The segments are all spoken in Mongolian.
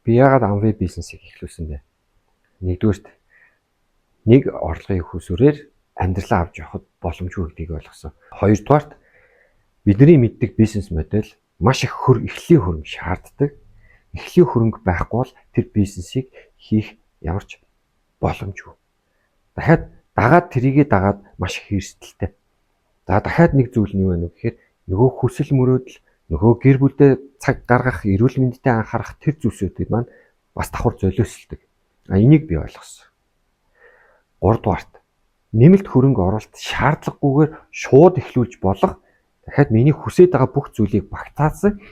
Би яагаад Amway бизнесийг эхлүүлсэн бэ? Нэгдүгээрт нэг орлогын хөсвөрээр амьдралаа авч явахд боломжгүй гэдгийг ойлгосон. Хоёрдугаарт бидний мэддэг бизнес модель маш их эхлэлийн хөрөнгө шаарддаг. Эхлэлийн хөрөнгө байхгүй бол тэр бизнесийг хийх ямар ч боломжгүй. Дахиад дагаад маш их эрсдэлтэй. За дахиад нэг зүйл нь юу вэ гэхээр нөгөө хүсэл мөрөөдөл, нөгөө гэр бүлдээ цаг гаргах, эрүүл мэндэд анхаарах тэр зүйлсүүдийг маань бас давхар золиослдог. Энийг би ойлгосон. Гуравдугаарт нэмэлт хөрөнгө оруулалт шаардлагагүйгээр шууд эхлүүлж болох дахиад миний хүсэж байгаа бүх зүйлийг багтаасан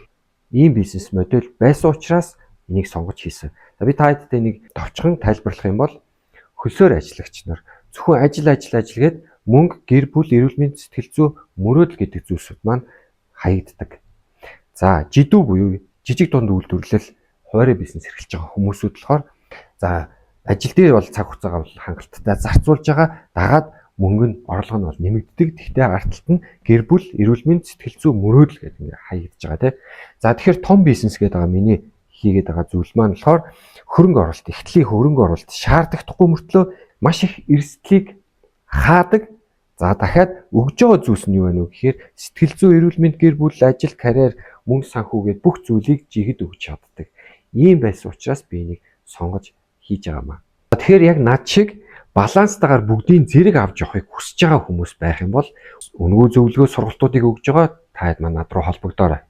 ийм бизнес модель байсан учраас энийг сонгож хийсэн. Би та хэдтэй нэг товчхон тайлбарлах юм бол хөлсөөр ажиллагч нар зөвхөн ажил гээд мөнгө, гэр бүл, эрүүл мэнд, сэтгэл зүй, мөрөөдөл гэдэг зүйлсүүд маань хаягддаг. За жидүү буюу жижиг дунд үйлдвэрлэл хуваарь бизнес эрхэлж байгаа хүмүүсүүд болохоор за ажил дээр бол цаг хугацаагаа хангалттай зарцуулж байгаа, дагаад мөнгө нь орлого нь бол нэмэгддэг. Гэхдээ арталт нь гэр бүл, эрүүл мэнд, сэтгэл зүй, мөрөөдөл гэдэг ингээ хаягдж байгаа тийм. За тэгэхээр том бизнес гэдэг байгаа миний хийгээд байгаа зүйл маань болохоор хөрөнгө оруулалт, эхлэлийн хөрөнгө оруулалт шаардлагагүй мөртлөө маш их эрсдлийг хаадаг. За дахиад өгж байгаа зүйлс нь юу вэ гэхээр сэтгэл зүй, эрүүл мэнд, гэр бүл, ажил, карьер, мөнгө санхүүгээд бүх зүйлийг жигэд өгч чаддаг. Ийм байсан учраас би энийг сонгож хийж байгаамаа. Тэгэхээр яг над шиг баланстайгаар бүгдийн зэрэг авч явахыг хүсэж байгаа хүмүүс байх юм бол өнгөө зөвлөгөө сургалтуудыг өгж байгаа та хэд маань над руу холбогдоорой.